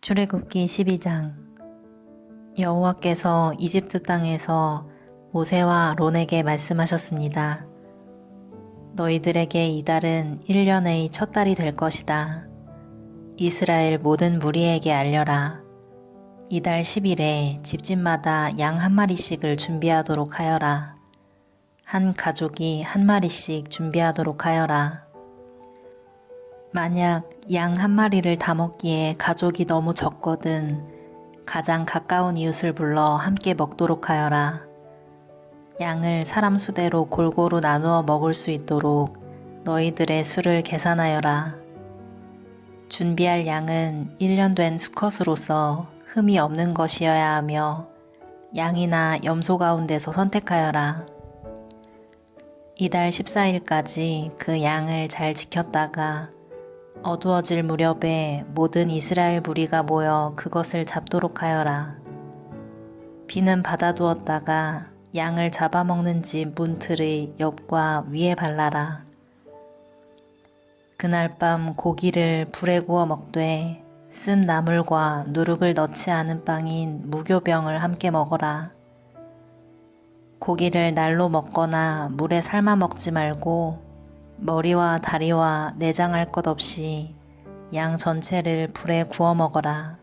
출애굽기 12장. 여호와께서 이집트 땅에서 모세와 론에게 말씀하셨습니다. 너희들에게 이달은 1년의 첫 달이 될 것이다. 이스라엘 모든 무리에게 알려라. 이달 10일에 집집마다 양 한 마리씩을 준비하도록 하여라. 한 가족이 한 마리씩 준비하도록 하여라. 만약 양 한 마리를 다 먹기에 가족이 너무 적거든 가장 가까운 이웃을 불러 함께 먹도록 하여라. 양을 사람 수대로 골고루 나누어 먹을 수 있도록 너희들의 수를 계산하여라. 준비할 양은 1년 된 수컷으로서 흠이 없는 것이어야 하며 양이나 염소 가운데서 선택하여라. 이달 14일까지 그 양을 잘 지켰다가 어두워질 무렵에 모든 이스라엘 무리가 모여 그것을 잡도록 하여라. 비는 받아두었다가 양을 잡아먹는 집 문틀의 옆과 위에 발라라. 그날 밤 고기를 불에 구워 먹되 쓴 나물과 누룩을 넣지 않은 빵인 무교병을 함께 먹어라. 고기를 날로 먹거나 물에 삶아 먹지 말고 머리와 다리와 내장할 것 없이 양 전체를 불에 구워 먹어라.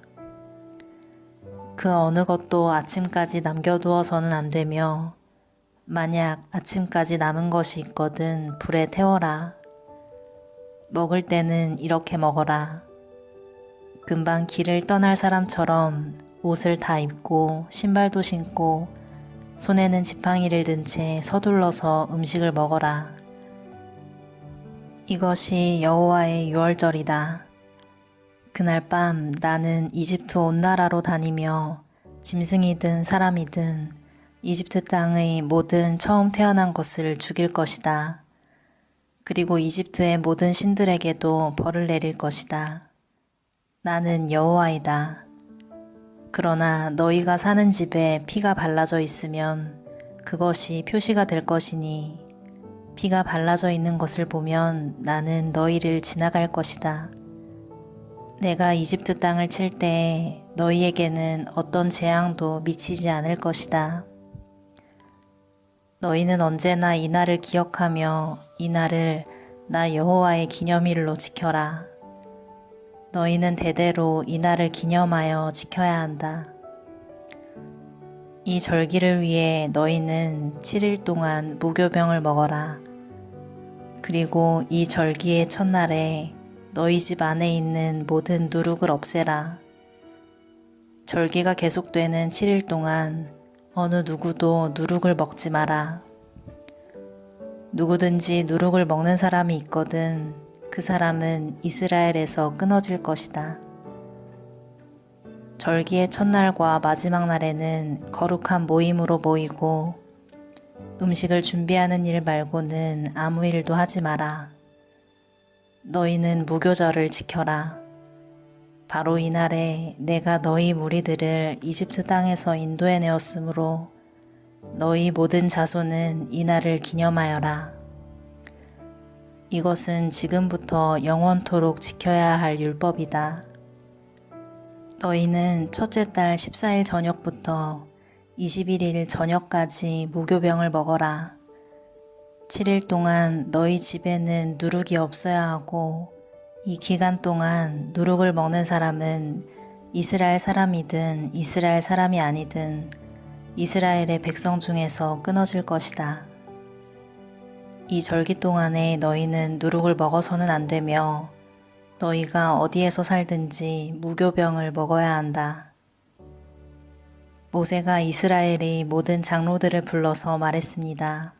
그 어느 것도 아침까지 남겨두어서는 안 되며 만약 아침까지 남은 것이 있거든 불에 태워라. 먹을 때는 이렇게 먹어라. 금방 길을 떠날 사람처럼 옷을 다 입고 신발도 신고 손에는 지팡이를 든 채 서둘러서 음식을 먹어라. 이것이 여호와의 유월절이다. 그날 밤 나는 이집트 온 나라로 다니며 짐승이든 사람이든 이집트 땅의 모든 처음 태어난 것을 죽일 것이다. 그리고 이집트의 모든 신들에게도 벌을 내릴 것이다. 나는 여호와이다. 그러나 너희가 사는 집에 피가 발라져 있으면 그것이 표시가 될 것이니 피가 발라져 있는 것을 보면 나는 너희를 지나갈 것이다. 내가 이집트 땅을 칠 때 너희에게는 어떤 재앙도 미치지 않을 것이다. 너희는 언제나 이 날을 기억하며 이 날을 나 여호와의 기념일로 지켜라. 너희는 대대로 이 날을 기념하여 지켜야 한다. 이 절기를 위해 너희는 7일 동안 무교병을 먹어라. 그리고 이 절기의 첫날에 너희 집 안에 있는 모든 누룩을 없애라. 절기가 계속되는 7일 동안 어느 누구도 누룩을 먹지 마라. 누구든지 누룩을 먹는 사람이 있거든 그 사람은 이스라엘에서 끊어질 것이다. 절기의 첫날과 마지막 날에는 거룩한 모임으로 모이고 음식을 준비하는 일 말고는 아무 일도 하지 마라. 너희는 무교절을 지켜라. 바로 이날에 내가 너희 무리들을 이집트 땅에서 인도해내었으므로 너희 모든 자손은 이날을 기념하여라. 이것은 지금부터 영원토록 지켜야 할 율법이다. 너희는 첫째 달 14일 저녁부터 21일 저녁까지 무교병을 먹어라. 7일 동안 너희 집에는 누룩이 없어야 하고 이 기간 동안 누룩을 먹는 사람은 이스라엘 사람이든 이스라엘 사람이 아니든 이스라엘의 백성 중에서 끊어질 것이다. 이 절기 동안에 너희는 누룩을 먹어서는 안 되며 너희가 어디에서 살든지 무교병을 먹어야 한다. 모세가 이스라엘의 모든 장로들을 불러서 말했습니다.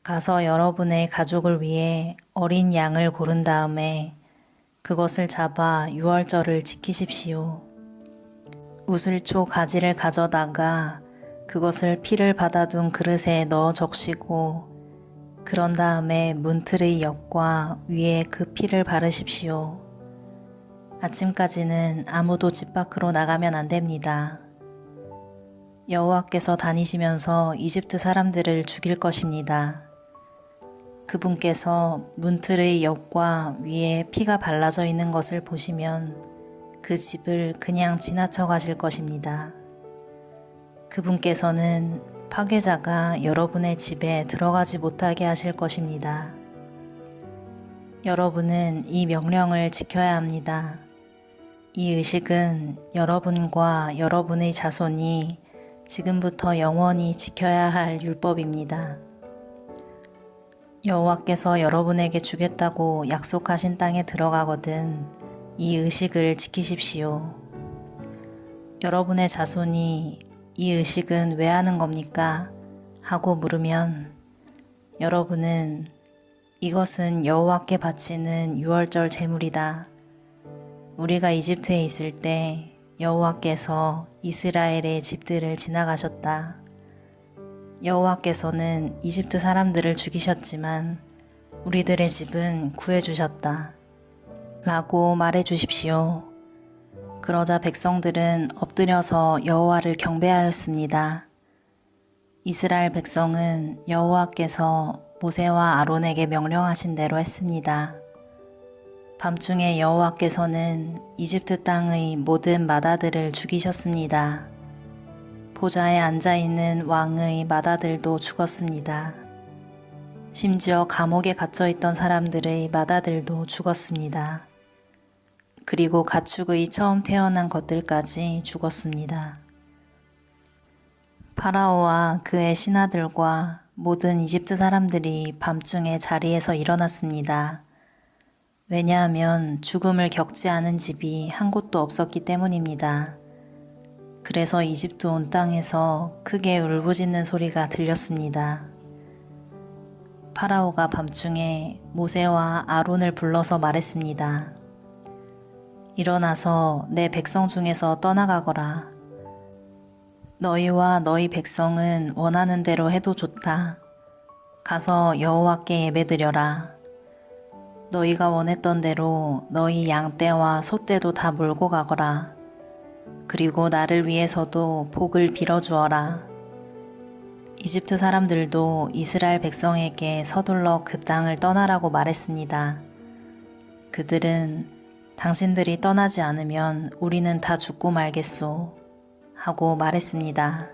가서 여러분의 가족을 위해 어린 양을 고른 다음에 그것을 잡아 유월절을 지키십시오. 우슬초 가지를 가져다가 그것을 피를 받아둔 그릇에 넣어 적시고 그런 다음에 문틀의 옆과 위에 그 피를 바르십시오. 아침까지는 아무도 집 밖으로 나가면 안 됩니다. 여호와께서 다니시면서 이집트 사람들을 죽일 것입니다. 그분께서 문틀의 옆과 위에 피가 발라져 있는 것을 보시면 그 집을 그냥 지나쳐 가실 것입니다. 그분께서는 파괴자가 여러분의 집에 들어가지 못하게 하실 것입니다. 여러분은 이 명령을 지켜야 합니다. 이 의식은 여러분과 여러분의 자손이 지금부터 영원히 지켜야 할 율법입니다. 여호와께서 여러분에게 주겠다고 약속하신 땅에 들어가거든 이 의식을 지키십시오. 여러분의 자손이 이 의식은 왜 하는 겁니까? 하고 물으면 여러분은 이것은 여호와께 바치는 유월절 제물이다. 우리가 이집트에 있을 때 여호와께서 이스라엘의 집들을 지나가셨다. 여호와께서는 이집트 사람들을 죽이셨지만 우리들의 집은 구해주셨다. 라고 말해 주십시오. 그러자 백성들은 엎드려서 여호와를 경배하였습니다. 이스라엘 백성은 여호와께서 모세와 아론에게 명령하신 대로 했습니다. 밤중에 여호와께서는 이집트 땅의 모든 맏아들을 죽이셨습니다. 보좌에 앉아있는 왕의 맏아들도 죽었습니다. 심지어 감옥에 갇혀있던 사람들의 맏아들도 죽었습니다. 그리고 가축의 처음 태어난 것들까지 죽었습니다. 파라오와 그의 신하들과 모든 이집트 사람들이 밤중에 자리에서 일어났습니다. 왜냐하면 죽음을 겪지 않은 집이 한 곳도 없었기 때문입니다. 그래서 이집트 온 땅에서 크게 울부짖는 소리가 들렸습니다. 파라오가 밤중에 모세와 아론을 불러서 말했습니다. 일어나서 내 백성 중에서 떠나가거라. 너희와 너희 백성은 원하는 대로 해도 좋다. 가서 여호와께 예배드려라. 너희가 원했던 대로 너희 양떼와 소떼도 다 몰고 가거라. 그리고 나를 위해서도 복을 빌어주어라. 이집트 사람들도 이스라엘 백성에게 서둘러 그 땅을 떠나라고 말했습니다. 그들은 당신들이 떠나지 않으면 우리는 다 죽고 말겠소 하고 말했습니다.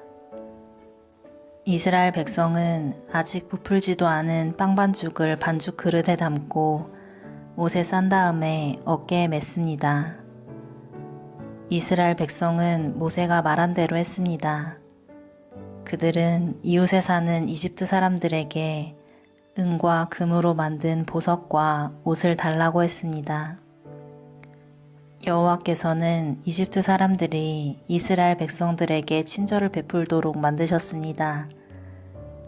이스라엘 백성은 아직 부풀지도 않은 빵반죽을 반죽 그릇에 담고 못에 싼 다음에 어깨에 맸습니다. 이스라엘 백성은 모세가 말한 대로 했습니다. 그들은 이웃에 사는 이집트 사람들에게 은과 금으로 만든 보석과 옷을 달라고 했습니다. 여호와께서는 이집트 사람들이 이스라엘 백성들에게 친절을 베풀도록 만드셨습니다.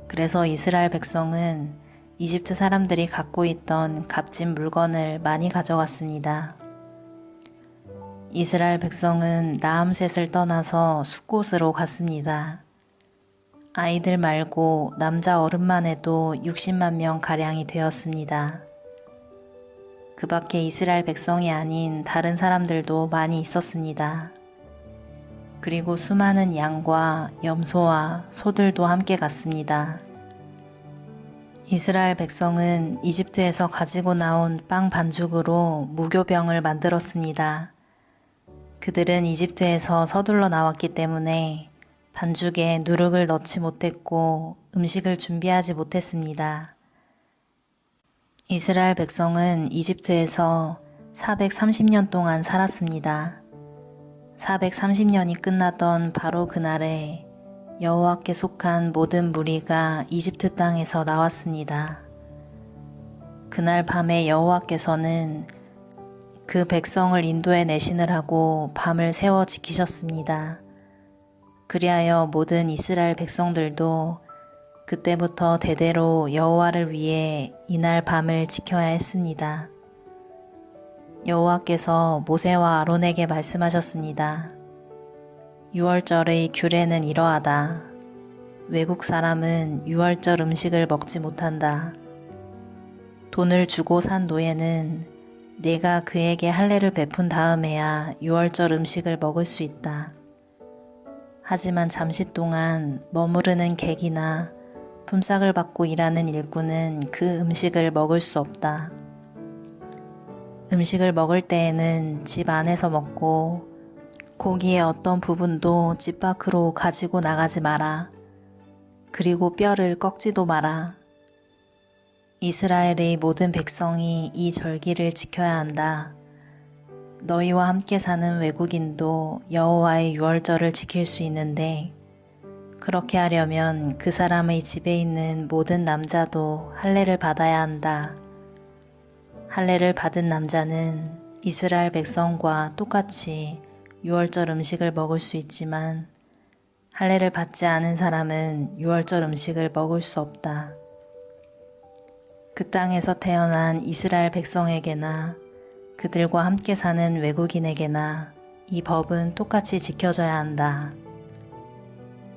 그래서 이스라엘 백성은 이집트 사람들이 갖고 있던 값진 물건을 많이 가져갔습니다. 이스라엘 백성은 라암셋을 떠나서 숫곳으로 갔습니다. 아이들 말고 남자 어른만 해도 60만 명 가량이 되었습니다. 그 밖에 이스라엘 백성이 아닌 다른 사람들도 많이 있었습니다. 그리고 수많은 양과 염소와 소들도 함께 갔습니다. 이스라엘 백성은 이집트에서 가지고 나온 빵 반죽으로 무교병을 만들었습니다. 그들은 이집트에서 서둘러 나왔기 때문에 반죽에 누룩을 넣지 못했고 음식을 준비하지 못했습니다. 이스라엘 백성은 이집트에서 430년 동안 살았습니다. 430년이 끝나던 바로 그날에 여호와께 속한 모든 무리가 이집트 땅에서 나왔습니다. 그날 밤에 여호와께서는 그 백성을 인도해 내시느라고 밤을 새워 지키셨습니다. 그리하여 모든 이스라엘 백성들도 그때부터 대대로 여호와를 위해 이날 밤을 지켜야 했습니다. 여호와께서 모세와 아론에게 말씀하셨습니다. 유월절의 규례는 이러하다. 외국 사람은 유월절 음식을 먹지 못한다. 돈을 주고 산 노예는 내가 그에게 할례를 베푼 다음에야 유월절 음식을 먹을 수 있다. 하지만 잠시 동안 머무르는 객이나 품삯을 받고 일하는 일꾼은 그 음식을 먹을 수 없다. 음식을 먹을 때에는 집 안에서 먹고 고기의 어떤 부분도 집 밖으로 가지고 나가지 마라. 그리고 뼈를 꺾지도 마라. 이스라엘의 모든 백성이 이 절기를 지켜야 한다. 너희와 함께 사는 외국인도 여호와의 유월절을 지킬 수 있는데 그렇게 하려면 그 사람의 집에 있는 모든 남자도 할례를 받아야 한다. 할례를 받은 남자는 이스라엘 백성과 똑같이 유월절 음식을 먹을 수 있지만 할례를 받지 않은 사람은 유월절 음식을 먹을 수 없다. 그 땅에서 태어난 이스라엘 백성에게나 그들과 함께 사는 외국인에게나 이 법은 똑같이 지켜져야 한다.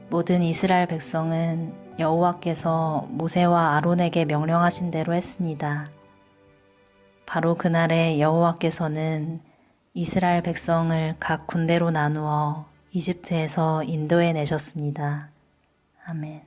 모든 이스라엘 백성은 여호와께서 모세와 아론에게 명령하신 대로 했습니다. 바로 그날에 여호와께서는 이스라엘 백성을 각 군대로 나누어 이집트에서 인도해 내셨습니다. 아멘.